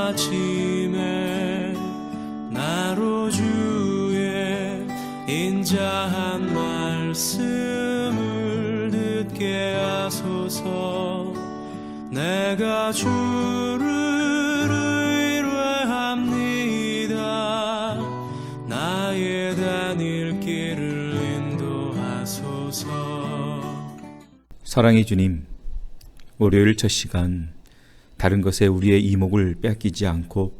아침에 나로 주의 인자한 말씀을 듣게 하소서. 내가 주를 의뢰합니다. 나의 다닐 길을 인도하소서. 사랑의 주님, 월요일 첫 시간 다른 것에 우리의 이목을 빼앗기지 않고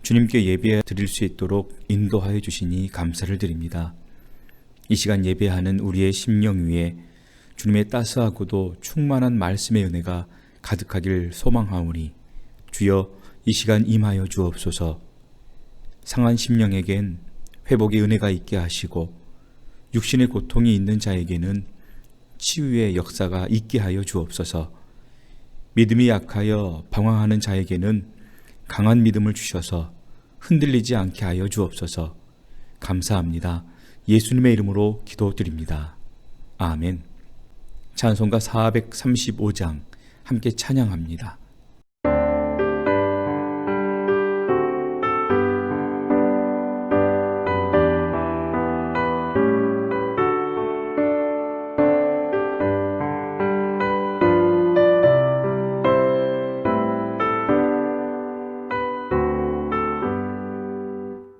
주님께 예배 드릴 수 있도록 인도하여 주시니 감사를 드립니다. 이 시간 예배하는 우리의 심령 위에 주님의 따스하고도 충만한 말씀의 은혜가 가득하길 소망하오니 주여 이 시간 임하여 주옵소서. 상한 심령에겐 회복의 은혜가 있게 하시고 육신의 고통이 있는 자에게는 치유의 역사가 있게 하여 주옵소서. 믿음이 약하여 방황하는 자에게는 강한 믿음을 주셔서 흔들리지 않게 하여 주옵소서. 감사합니다. 예수님의 이름으로 기도드립니다. 아멘. 찬송가 435장 함께 찬양합니다.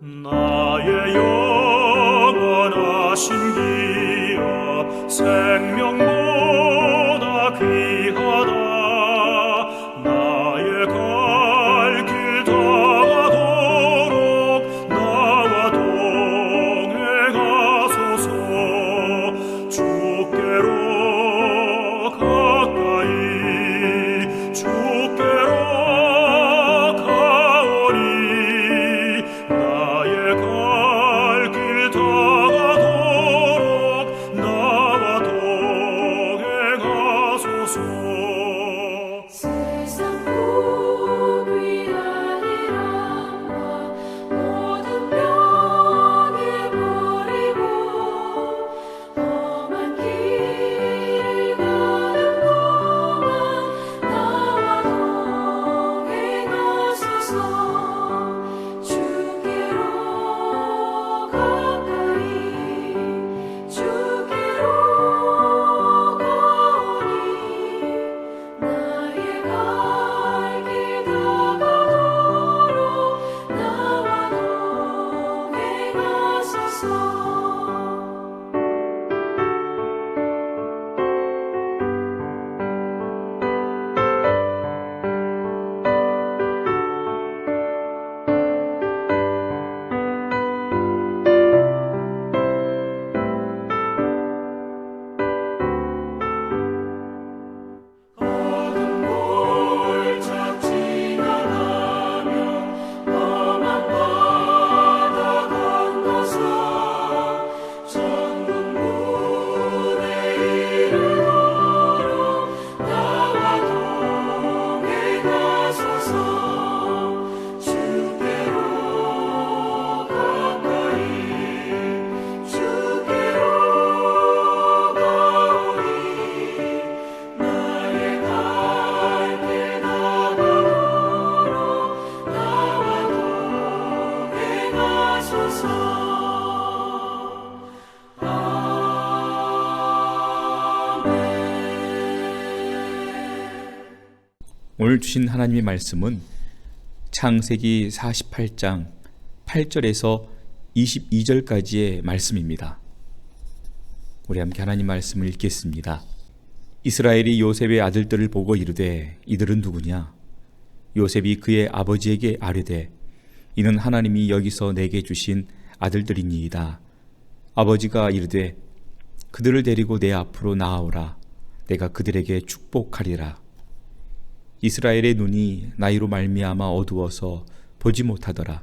나의 영원하신 기여 생명보다 귀하다. 나의 갈 길 다가도록 나와 동행하소서. 주께로 가까이 주께로 가오니 나의 갈 길 다가도록 나와 동행하소서. 세상 복 위하리라 모든 명예 버리고 험한 길을 가는 동안 나와 동행하소서. 주께로 가까이 주께로 가오니 나의 갈 길 다가도록 나와 동행하소서. 어둠 골짝 지나가며 험한 바다 건너서 천국 문에 이르도록 나와 동행하소서. 주께로 가까이 주께로 가오니 나의 갈 길 다가도록 나와 동행하소서. 오늘 주신 하나님의 말씀은 창세기 48장 8절에서 22절까지의 말씀입니다. 우리 함께 하나님 말씀을 읽겠습니다. 이스라엘이 요셉의 아들들을 보고 이르되 이들은 누구냐? 요셉이 그의 아버지에게 아뢰되 이는 하나님이 여기서 내게 주신 아들들이니이다. 아버지가 이르되 그들을 데리고 내 앞으로 나아오라. 내가 그들에게 축복하리라. 이스라엘의 눈이 나이로 말미암아 어두워서 보지 못하더라.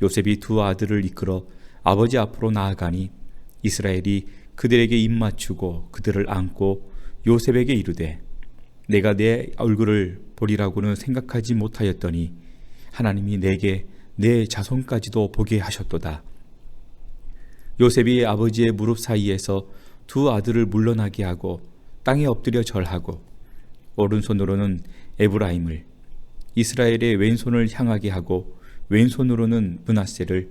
요셉이 두 아들을 이끌어 아버지 앞으로 나아가니 이스라엘이 그들에게 입맞추고 그들을 안고 요셉에게 이르되 내가 내 얼굴을 보리라고는 생각하지 못하였더니 하나님이 내게 내 자손까지도 보게 하셨도다. 요셉이 아버지의 무릎 사이에서 두 아들을 물러나게 하고 땅에 엎드려 절하고 오른손으로는 에브라임을 이스라엘의 왼손을 향하게 하고 왼손으로는 므낫세를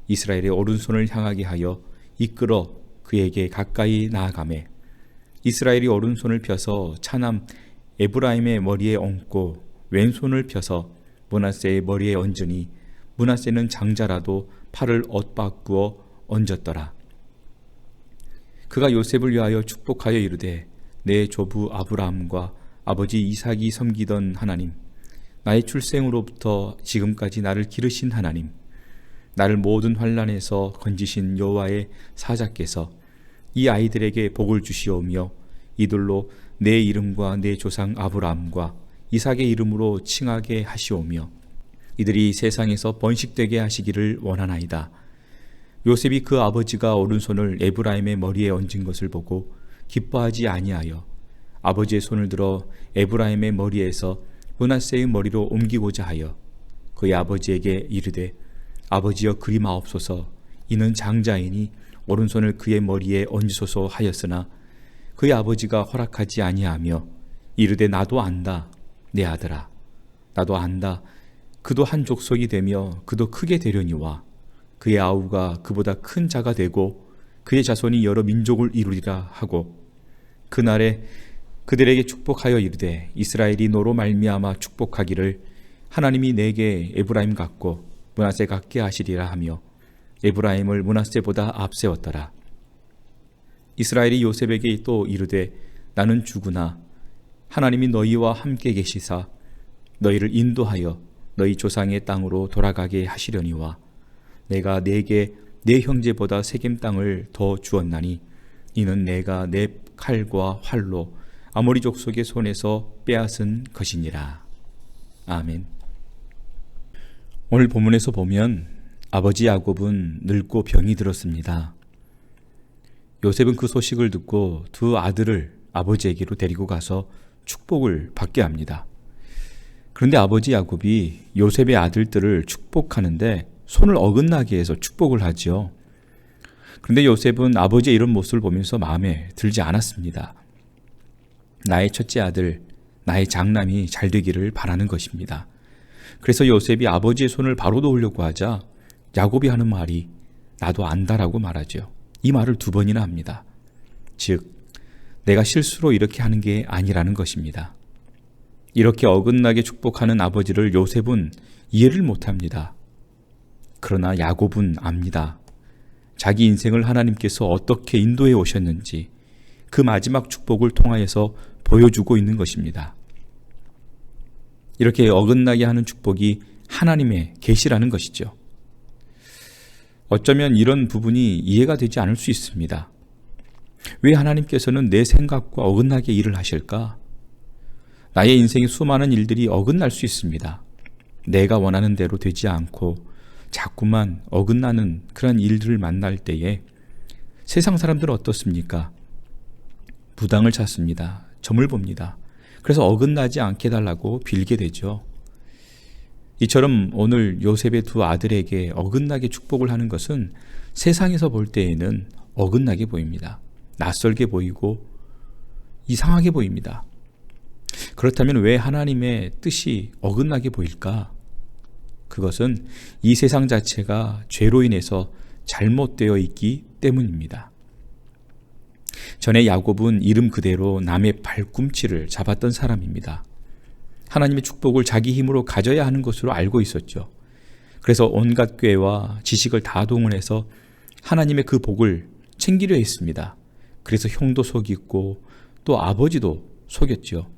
이스라엘의 오른손을 향하게 하여 이끌어 그에게 가까이 나아가매 이스라엘이 오른손을 펴서 차남 에브라임의 머리에 얹고 왼손을 펴서 므낫세의 머리에 얹으니 므낫세는 장자라도 팔을 엇바꾸어 얹었더라. 그가 요셉을 위하여 축복하여 이르되 내 조부 아브라함과 아버지 이삭이 섬기던 하나님, 나의 출생으로부터 지금까지 나를 기르신 하나님, 나를 모든 환난에서 건지신 여호와의 사자께서 이 아이들에게 복을 주시오며 이들로 내 이름과 내 조상 아브라함과 이삭의 이름으로 칭하게 하시오며 이들이 세상에서 번식되게 하시기를 원하나이다. 요셉이 그 아버지가 오른손을 에브라임의 머리에 얹은 것을 보고 기뻐하지 아니하여 아버지의 손을 들어 에브라임의 머리에서 므낫세의 머리로 옮기고자 하여 그의 아버지에게 이르되 아버지여 그리마옵소서 이는 장자이니 오른손을 그의 머리에 얹으소서 하였으나 그의 아버지가 허락하지 아니하며 이르되 나도 안다 내 아들아 나도 안다 그도 한 족속이 되며 그도 크게 되려니와 그의 아우가 그보다 큰 자가 되고 그의 자손이 여러 민족을 이루리라 하고 그날에 그들에게 축복하여 이르되 이스라엘이 너로 말미암아 축복하기를 하나님이 내게 에브라임 같고 므낫세 같게 하시리라 하며 에브라임을 므낫세보다 앞세웠더라. 이스라엘이 요셉에게 또 이르되 나는 주구나 하나님이 너희와 함께 계시사 너희를 인도하여 너희 조상의 땅으로 돌아가게 하시려니와 내가 내게 내 형제보다 세겜 땅을 더 주었나니 이는 내가 내 칼과 활로 아모리 족속의 손에서 빼앗은 것이니라. 아멘. 오늘 본문에서 보면 아버지 야곱은 늙고 병이 들었습니다. 요셉은 그 소식을 듣고 두 아들을 아버지에게로 데리고 가서 축복을 받게 합니다. 그런데 아버지 야곱이 요셉의 아들들을 축복하는데 손을 어긋나게 해서 축복을 하지요. 그런데 요셉은 아버지의 이런 모습을 보면서 마음에 들지 않았습니다. 나의 첫째 아들, 나의 장남이 잘 되기를 바라는 것입니다. 그래서 요셉이 아버지의 손을 바로 놓으려고 하자 야곱이 하는 말이 나도 안다라고 말하죠. 이 말을 2번이나 합니다. 즉 내가 실수로 이렇게 하는 게 아니라는 것입니다. 이렇게 어긋나게 축복하는 아버지를 요셉은 이해를 못합니다. 그러나 야곱은 압니다. 자기 인생을 하나님께서 어떻게 인도해 오셨는지 그 마지막 축복을 통하여서 보여주고 있는 것입니다. 이렇게 어긋나게 하는 축복이 하나님의 계시라는 것이죠. 어쩌면 이런 부분이 이해가 되지 않을 수 있습니다. 왜 하나님께서는 내 생각과 어긋나게 일을 하실까? 나의 인생의 수많은 일들이 어긋날 수 있습니다. 내가 원하는 대로 되지 않고 자꾸만 어긋나는 그런 일들을 만날 때에 세상 사람들은 어떻습니까? 무당을 찾습니다. 점을 봅니다. 그래서 어긋나지 않게 해달라고 빌게 되죠. 이처럼 오늘 요셉의 2 아들에게 어긋나게 축복을 하는 것은 세상에서 볼 때에는 어긋나게 보입니다. 낯설게 보이고 이상하게 보입니다. 그렇다면 왜 하나님의 뜻이 어긋나게 보일까? 그것은 이 세상 자체가 죄로 인해서 잘못되어 있기 때문입니다. 전에 야곱은 이름 그대로 남의 발꿈치를 잡았던 사람입니다. 하나님의 축복을 자기 힘으로 가져야 하는 것으로 알고 있었죠. 그래서 온갖 꾀와 지식을 다 동원해서 하나님의 그 복을 챙기려 했습니다. 그래서 형도 속이고 또 아버지도 속였죠.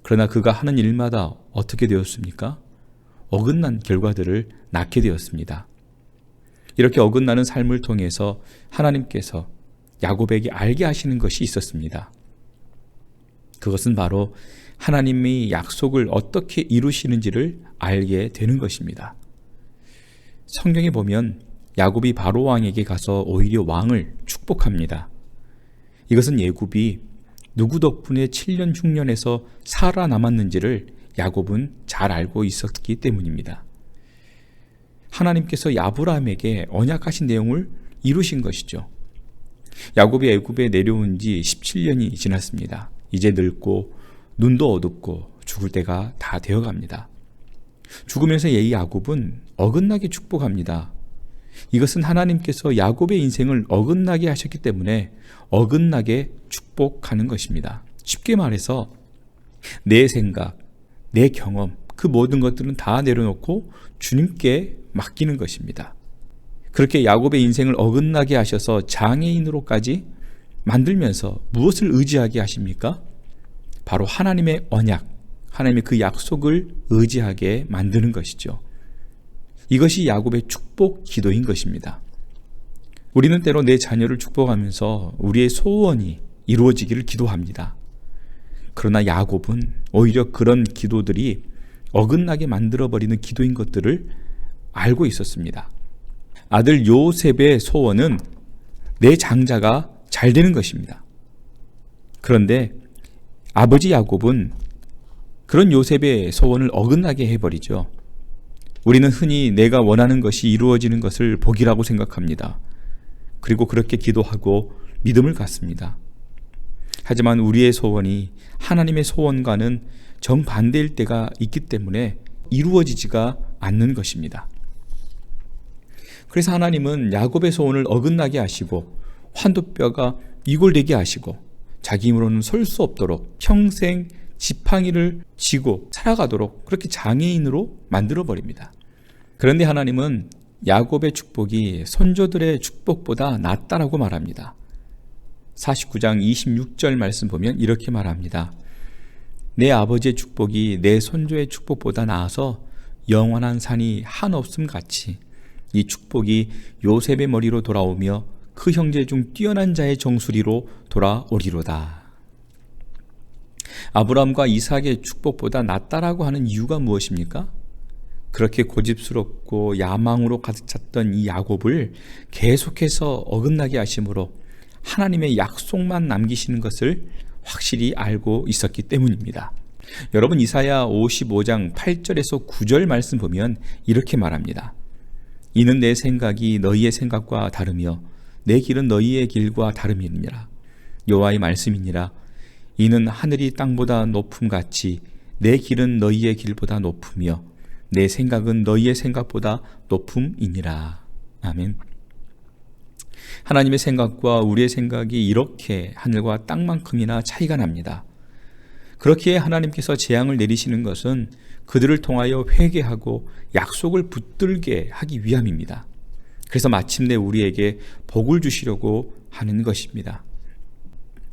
그러나 그가 하는 일마다 어떻게 되었습니까? 어긋난 결과들을 낳게 되었습니다. 이렇게 어긋나는 삶을 통해서 하나님께서 야곱에게 알게 하시는 것이 있었습니다. 그것은 바로 하나님이 약속을 어떻게 이루시는지를 알게 되는 것입니다. 성경에 보면 야곱이 바로 왕에게 가서 오히려 왕을 축복합니다. 이것은 야곱이 누구 덕분에 7년 흉년에서 살아남았는지를 야곱은 잘 알고 있었기 때문입니다. 하나님께서 아브라함에게 언약하신 내용을 이루신 것이죠. 야곱이 애굽에 내려온 지 17년이 지났습니다. 이제 늙고 눈도 어둡고 죽을 때가 다 되어갑니다. 죽으면서 이 야곱은 어긋나게 축복합니다. 이것은 하나님께서 야곱의 인생을 어긋나게 하셨기 때문에 어긋나게 축복하는 것입니다. 쉽게 말해서 내 생각, 내 경험, 그 모든 것들은 다 내려놓고 주님께 맡기는 것입니다. 그렇게 야곱의 인생을 어긋나게 하셔서 장애인으로까지 만들면서 무엇을 의지하게 하십니까? 바로 하나님의 언약, 하나님의 그 약속을 의지하게 만드는 것이죠. 이것이 야곱의 축복 기도인 것입니다. 우리는 때로 내 자녀를 축복하면서 우리의 소원이 이루어지기를 기도합니다. 그러나 야곱은 오히려 그런 기도들이 어긋나게 만들어버리는 기도인 것들을 알고 있었습니다. 아들 요셉의 소원은 내 장자가 잘 되는 것입니다. 그런데 아버지 야곱은 그런 요셉의 소원을 어긋나게 해버리죠. 우리는 흔히 내가 원하는 것이 이루어지는 것을 복이라고 생각합니다. 그리고 그렇게 기도하고 믿음을 갖습니다. 하지만 우리의 소원이 하나님의 소원과는 정반대일 때가 있기 때문에 이루어지지가 않는 것입니다. 그래서 하나님은 야곱의 소원을 어긋나게 하시고 환도뼈가 이골되게 하시고 자기 힘으로는 설 수 없도록 평생 지팡이를 쥐고 살아가도록 그렇게 장애인으로 만들어버립니다. 그런데 하나님은 야곱의 축복이 손조들의 축복보다 낫다라고 말합니다. 49장 26절 말씀 보면 이렇게 말합니다. 내 아버지의 축복이 내 손조의 축복보다 나아서 영원한 산이 한없음 같이 이 축복이 요셉의 머리로 돌아오며 그 형제 중 뛰어난 자의 정수리로 돌아오리로다. 아브라함과 이삭의 축복보다 낫다라고 하는 이유가 무엇입니까? 그렇게 고집스럽고 야망으로 가득 찼던 이 야곱을 계속해서 어긋나게 하심으로 하나님의 약속만 남기시는 것을 확실히 알고 있었기 때문입니다. 여러분 이사야 55장 8절에서 9절 말씀 보면 이렇게 말합니다. 이는 내 생각이 너희의 생각과 다르며 내 길은 너희의 길과 다름이니라. 여호와의 말씀이니라. 이는 하늘이 땅보다 높음같이 내 길은 너희의 길보다 높으며 내 생각은 너희의 생각보다 높음이니라. 아멘. 하나님의 생각과 우리의 생각이 이렇게 하늘과 땅만큼이나 차이가 납니다. 그렇기에 하나님께서 재앙을 내리시는 것은 그들을 통하여 회개하고 약속을 붙들게 하기 위함입니다. 그래서 마침내 우리에게 복을 주시려고 하는 것입니다.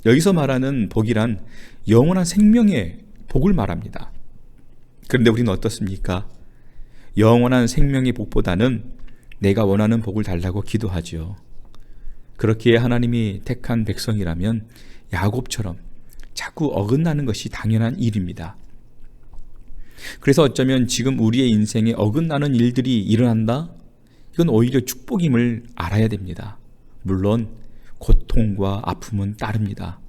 여기서 말하는 복이란 영원한 생명의 복을 말합니다. 그런데 우리는 어떻습니까? 영원한 생명의 복보다는 내가 원하는 복을 달라고 기도하죠. 그렇기에 하나님이 택한 백성이라면 야곱처럼 자꾸 어긋나는 것이 당연한 일입니다. 그래서 어쩌면 지금 우리의 인생에 어긋나는 일들이 일어난다? 이건 오히려 축복임을 알아야 됩니다. 물론 고통과 아픔은 따릅니다.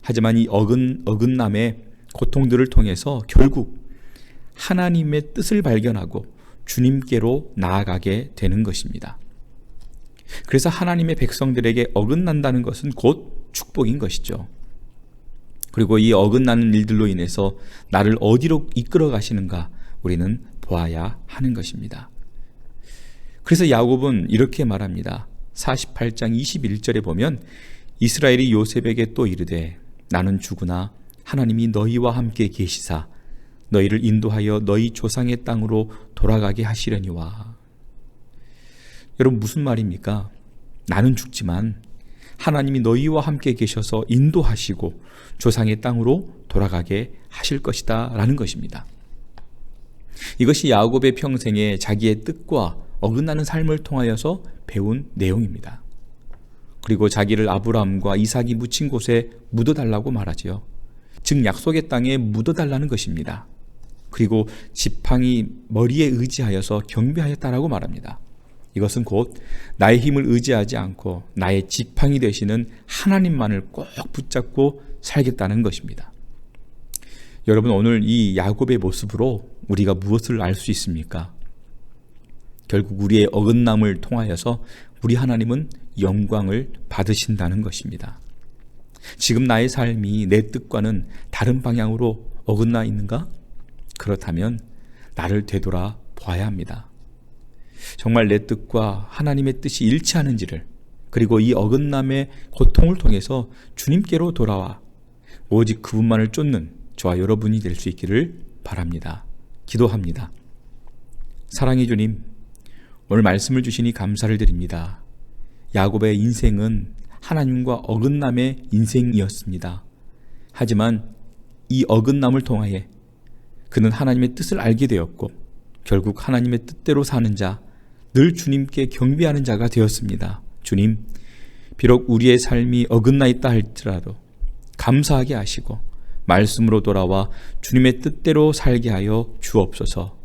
하지만 이 어긋남의 고통들을 통해서 결국 하나님의 뜻을 발견하고 주님께로 나아가게 되는 것입니다. 그래서 하나님의 백성들에게 어긋난다는 것은 곧 축복인 것이죠. 그리고 이 어긋나는 일들로 인해서 나를 어디로 이끌어 가시는가 우리는 보아야 하는 것입니다. 그래서 야곱은 이렇게 말합니다. 48장 21절에 보면 이스라엘이 요셉에게 또 이르되 나는 죽으나 하나님이 너희와 함께 계시사 너희를 인도하여 너희 조상의 땅으로 돌아가게 하시려니와. 여러분 무슨 말입니까? 나는 죽지만 하나님이 너희와 함께 계셔서 인도하시고 조상의 땅으로 돌아가게 하실 것이다 라는 것입니다. 이것이 야곱의 평생에 자기의 뜻과 어긋나는 삶을 통하여서 배운 내용입니다. 그리고 자기를 아브라함과 이삭이 묻힌 곳에 묻어달라고 말하지요. 즉 약속의 땅에 묻어달라는 것입니다. 그리고 지팡이 머리에 의지하여서 경배하였다라고 말합니다. 이것은 곧 나의 힘을 의지하지 않고 나의 지팡이 되시는 하나님만을 꼭 붙잡고 살겠다는 것입니다. 여러분 오늘 이 야곱의 모습으로 우리가 무엇을 알 수 있습니까? 결국 우리의 어긋남을 통하여서 우리 하나님은 영광을 받으신다는 것입니다. 지금 나의 삶이 내 뜻과는 다른 방향으로 어긋나 있는가? 그렇다면 나를 되돌아 보아야 합니다. 정말 내 뜻과 하나님의 뜻이 일치하는지를, 그리고 이 어긋남의 고통을 통해서 주님께로 돌아와 오직 그분만을 쫓는 저와 여러분이 될 수 있기를 바랍니다. 기도합니다. 사랑의 주님, 오늘 말씀을 주시니 감사를 드립니다. 야곱의 인생은 하나님과 어긋남의 인생이었습니다. 하지만 이 어긋남을 통하여 그는 하나님의 뜻을 알게 되었고 결국 하나님의 뜻대로 사는 자, 늘 주님께 경배하는 자가 되었습니다. 주님, 비록 우리의 삶이 어긋나 있다 할지라도 감사하게 하시고 말씀으로 돌아와 주님의 뜻대로 살게 하여 주옵소서.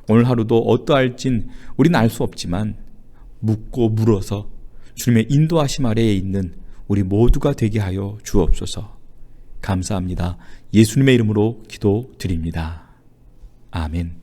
오늘 하루도 어떠할진 우리는 알 수 없지만 묻고 물어서 주님의 인도하심 아래에 있는 우리 모두가 되게 하여 주옵소서. 감사합니다. 예수님의 이름으로 기도드립니다. 아멘.